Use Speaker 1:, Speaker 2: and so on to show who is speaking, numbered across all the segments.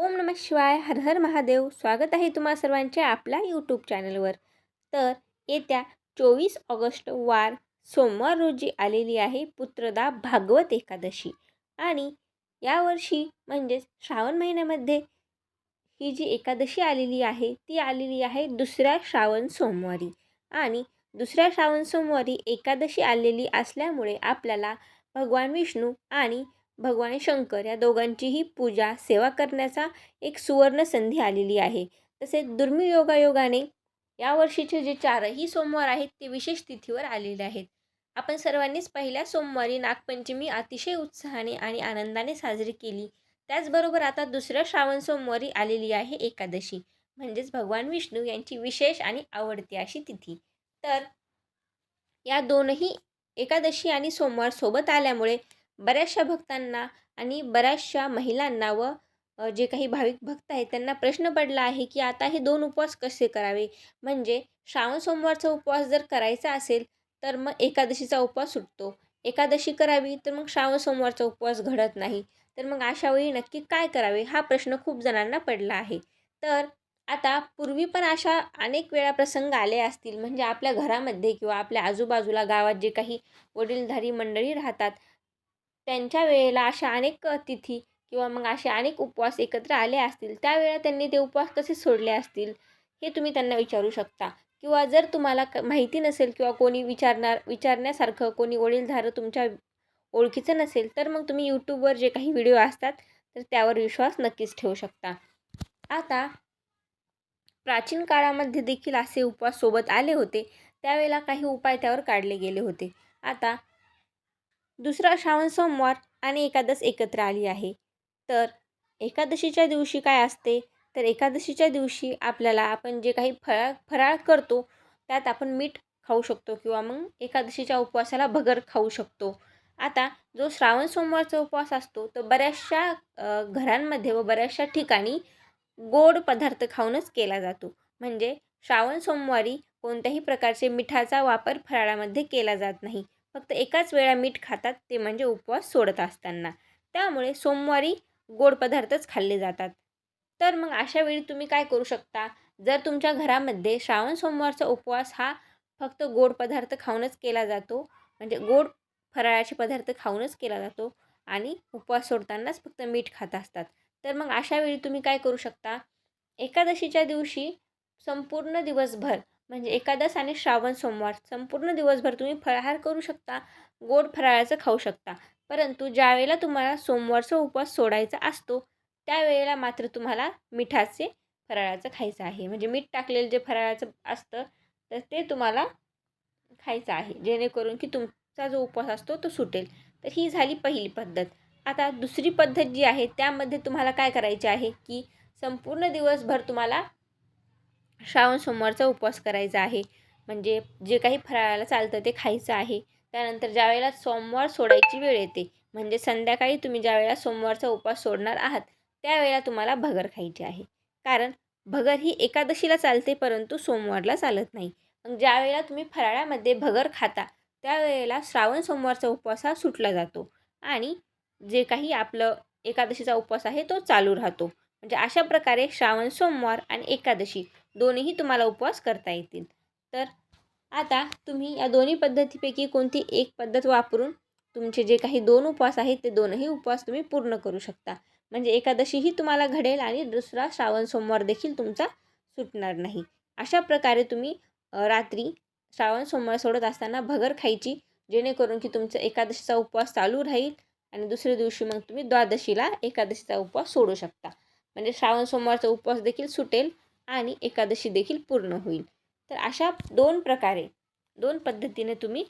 Speaker 1: ओम नमः शिवाय. हर हर महादेव. स्वागत आहे तुम्हा सर्वांचे आपल्या यूट्यूब चॅनलवर. तर येत्या 24 ऑगस्ट वार सोमवार रोजी आलेली आहे पुत्रदा भागवत एकादशी. आणि यावर्षी म्हणजेच श्रावण महिन्यामध्ये ही जी एकादशी आलेली आहे ती आलेली आहे दुसऱ्या श्रावण सोमवारी. आणि दुसऱ्या श्रावण सोमवारी एकादशी आलेली असल्यामुळे आपल्याला भगवान विष्णू आणि भगवान शंकर या दोघांचीही पूजा सेवा करण्याचा एक सुवर्ण संधी आलेली आहे. तसेच दुर्मिळ योगायोगाने यावर्षीचे जे चारही सोमवार आहेत ते विशेष तिथीवर आलेले आहेत. आपण सर्वांनीच पहिल्या सोमवारी नागपंचमी अतिशय उत्साहाने आणि आनंदाने साजरी केली. त्याचबरोबर आता दुसऱ्या श्रावण सोमवारी आलेली आहे एकादशी, म्हणजेच भगवान विष्णू यांची विशेष आणि आवडती अशी तिथी. तर या दोनही एकादशी आणि सोमवार सोबत आल्यामुळे बऱ्याचशा भक्तांना आणि बऱ्याचशा महिलांना व जे काही भाविक भक्त आहेत त्यांना प्रश्न पडला आहे की आता हे दोन उपवास कसे करावे. म्हणजे श्रावण सोमवारचा उपवास जर करायचा असेल तर मग एकादशीचा उपवास सुटतो. एकादशी करावी तर मग श्रावण सोमवारचा उपवास घडत नाही. तर मग अशा वेळी नक्की काय करावे हा प्रश्न खूप जणांना पडला आहे. तर आता पूर्वी पण अशा अनेक वेळा प्रसंग आले असतील, म्हणजे आपल्या घरामध्ये किंवा आपल्या आजूबाजूला गावात जे काही वडीलधारी मंडळी राहतात त्यांच्या वेळेला अशा अनेक तिथी किंवा मग असे अनेक उपवास एकत्र आले असतील. त्यावेळेला त्यांनी ते उपवास कसे सोडले असतील हे तुम्ही त्यांना विचारू शकता. किंवा जर तुम्हाला माहिती नसेल किंवा कोणी विचारण्यासारखं कोणी वडीलधारं तुमच्या ओळखीचं नसेल तर मग तुम्ही यूट्यूबवर जे काही व्हिडिओ असतात तर त्यावर विश्वास नक्कीच ठेवू शकता. आता प्राचीन काळामध्ये देखील असे उपवास सोबत आले होते. त्यावेळेला काही उपाय त्यावर काढले गेले होते. आता दुसरा श्रावण सोमवार आणि एकादश एकत्र आली आहे. तर एकादशीच्या दिवशी काय असते, तर एकादशीच्या दिवशी आपल्याला आपण जे काही फराळ करतो त्यात आपण मीठ खाऊ शकतो किंवा मग एकादशीच्या उपवासाला भगर खाऊ शकतो. आता जो श्रावण सोमवारचा उपवास असतो तो बऱ्याचशा घरांमध्ये व बऱ्याचशा ठिकाणी गोड पदार्थ खाऊनच केला जातो. म्हणजे श्रावण सोमवारी कोणत्याही प्रकारचे मिठाचा वापर फराळामध्ये केला जात नाही. फक्त एकाच वेळा मीठ खातात, ते म्हणजे उपवास सोडत असताना. त्यामुळे सोमवारी गोड पदार्थच खाल्ले जातात. तर मग अशा वेळी तुम्ही काय करू शकता, जर तुमच्या घरामध्ये श्रावण सोमवारचा उपवास हा फक्त गोड पदार्थ खाऊनच केला जातो, म्हणजे गोड फराळाचे पदार्थ खाऊनच केला जातो आणि उपवास सोडतानाच फक्त मीठ खात असतात. तर मग अशा वेळी तुम्ही काय करू शकता, एकादशीच्या दिवशी संपूर्ण दिवसभर म्हणजे एकादश आणि श्रावण सोमवार संपूर्ण दिवसभर तुम्ही फराहार करू शकता, गोड फराळाचं खाऊ शकता. परंतु ज्यावेळेला तुम्हाला सोमवारचा उपवास सोडायचा असतो त्यावेळेला मात्र तुम्हाला मिठाचे फराळाचं खायचं आहे. म्हणजे मीठ टाकलेलं जे फराळाचं असतं तर ते तुम्हाला खायचं आहे, जेणेकरून की तुमचा जो उपवास असतो तो सुटेल. तर ही झाली पहिली पद्धत. आता दुसरी पद्धत जी आहे त्यामध्ये तुम्हाला काय करायचे आहे की संपूर्ण दिवसभर तुम्हाला श्रावण सोमवारचा उपवास करायचा आहे. म्हणजे जे काही फराळाला चालतं ते खायचं आहे. त्यानंतर ज्यावेळेला सोमवार सोडायची वेळ येते, म्हणजे संध्याकाळी तुम्ही ज्यावेळेला सोमवारचा उपवास सोडणार आहात त्यावेळेला तुम्हाला भगर खायची आहे. कारण भगर ही एकादशीला चालते परंतु सोमवारला चालत नाही. मग ज्यावेळेला तुम्ही फराळामध्ये भगर खाता त्यावेळेला श्रावण सोमवारचा उपवास हा सुटला जातो आणि जे काही आपलं एकादशीचा उपवास आहे तो चालू राहतो. म्हणजे अशा प्रकारे श्रावण सोमवार आणि एकादशी दोन्हीही तुम्हाला उपवास करता येतील. तर आता तुम्ही या दोन्ही पद्धतीपैकी कोणती एक पद्धत वापरून तुमचे जे काही दोन उपवास आहेत ते दोनही उपवास तुम्ही पूर्ण करू शकता. म्हणजे एकादशीही तुम्हाला घडेल आणि दुसरा श्रावण सोमवार देखील तुमचा सुटणार नाही. अशा प्रकारे तुम्ही रात्री श्रावण सोमवार सोडत असताना भगर खायची, जेणेकरून की तुमचा एकादशीचा उपवास चालू राहील आणि दुसऱ्या दिवशी मग तुम्ही द्वादशीला एकादशीचा उपवास सोडू शकता. म्हणजे श्रावण सोमवारचा उपवास देखील सुटेल आणि एकादशी देखील पूर्ण होईल. तर अशा दोन प्रकारे दोन पद्धतीने तुम्ही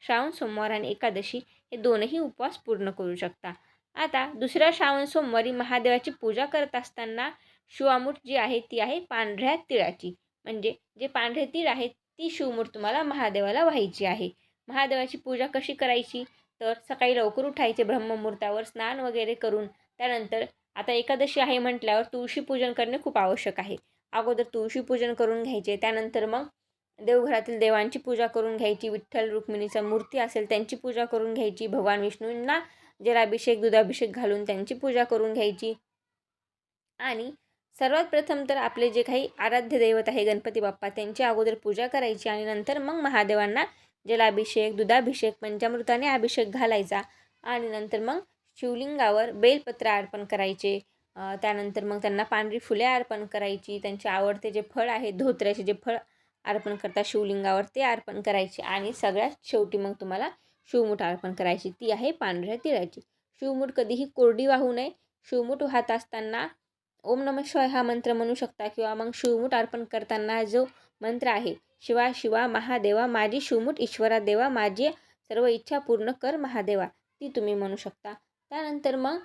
Speaker 1: श्रावण सोमवार आणि एकादशी हे दोनही उपवास पूर्ण करू शकता. आता दुसऱ्या श्रावण सोमवारी महादेवाची पूजा करत असताना शिवामूठ जी आहे ती आहे पांढऱ्या तिळाची. म्हणजे जे पांढरे तीळ आहेत ती शिवमूठ तुम्हाला महादेवाला व्हायची आहे. महादेवाची पूजा कशी करायची, तर सकाळी लवकर उठायचे, ब्रह्ममुहूर्तावर स्नान वगैरे करून त्यानंतर आता एकादशी आहे म्हटल्यावर तुळशी पूजन करणे खूप आवश्यक आहे. अगोदर तुळशी पूजन करून घ्यायचे, त्यानंतर मग देवघरातील देवांची पूजा करून घ्यायची, विठ्ठल रुक्मिणीचा मूर्ती असेल त्यांची पूजा करून घ्यायची, भगवान विष्णूंना जलाभिषेक दुधाभिषेक घालून त्यांची पूजा करून घ्यायची. आणि सर्वात प्रथम तर आपले जे काही आराध्य दैवत आहे गणपती बाप्पा त्यांची अगोदर पूजा करायची आणि नंतर मग महादेवांना जलाभिषेक, दुधाभिषेक, पंचामृताने अभिषेक घालायचा आणि नंतर मग शिवलिंगावर बेलपत्र अर्पण करायचे. त्यानंतर मग त्यांना पांढरी फुले अर्पण करायची. त्यांचे आवडते जे फळ आहे धोत्र्याचे जे फळ अर्पण करतात शिवलिंगावर ते अर्पण करायचे आणि सगळ्यात शेवटी मग तुम्हाला शिवमूठ अर्पण करायची. ती आहे पांढऱ्या तिळाची. शिवमूठ कधीही कोरडी वाहू नये. शिवमूठ वाहत असताना ओम नमः शिवाय हा मंत्र म्हणू शकता किंवा मग शिवमूठ अर्पण करताना जो मंत्र आहे शिवा शिवा महादेवा माझी शिवमूठ ईश्वरा देवा माझी सर्व इच्छा पूर्ण कर महादेवा, ती तुम्ही म्हणू शकता. त्यानंतर मग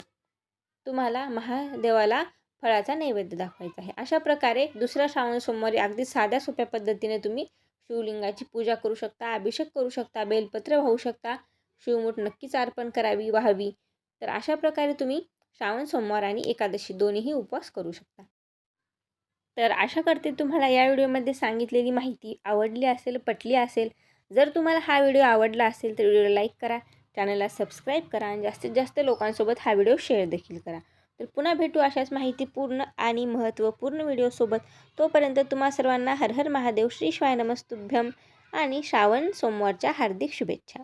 Speaker 1: तुम्हाला महादेवाला फळाचा नैवेद्य दाखवायचा आहे. अशा प्रकारे दुसऱ्या श्रावण सोमवारी अगदी साध्या सोप्या पद्धतीने तुम्ही शिवलिंगाची पूजा करू शकता, अभिषेक करू शकता, बेलपत्र वाहू शकता, शिवमूठ नक्कीच अर्पण करावी वाहावी. तर अशा प्रकारे तुम्ही श्रावण सोमवार आणि एकादशी दोन्हीही उपवास करू शकता. तर आशा करते तुम्हाला या व्हिडिओमध्ये सांगितलेली माहिती आवडली असेल, पटली असेल. जर तुम्हाला हा व्हिडिओ आवडला असेल तर व्हिडिओला लाईक करा, चॅनलला सबस्क्राईब करा आणि जास्तीत जास्त लोकांसोबत हा व्हिडिओ शेअर देखील करा. तर पुन्हा भेटू अशाच माहितीपूर्ण आणि महत्त्वपूर्ण व्हिडिओसोबत. तोपर्यंत तुम्हा सर्वांना हर हर महादेव, श्री शिवाय नमस्तुभ्यम आणि श्रावण सोमवारच्या हार्दिक शुभेच्छा.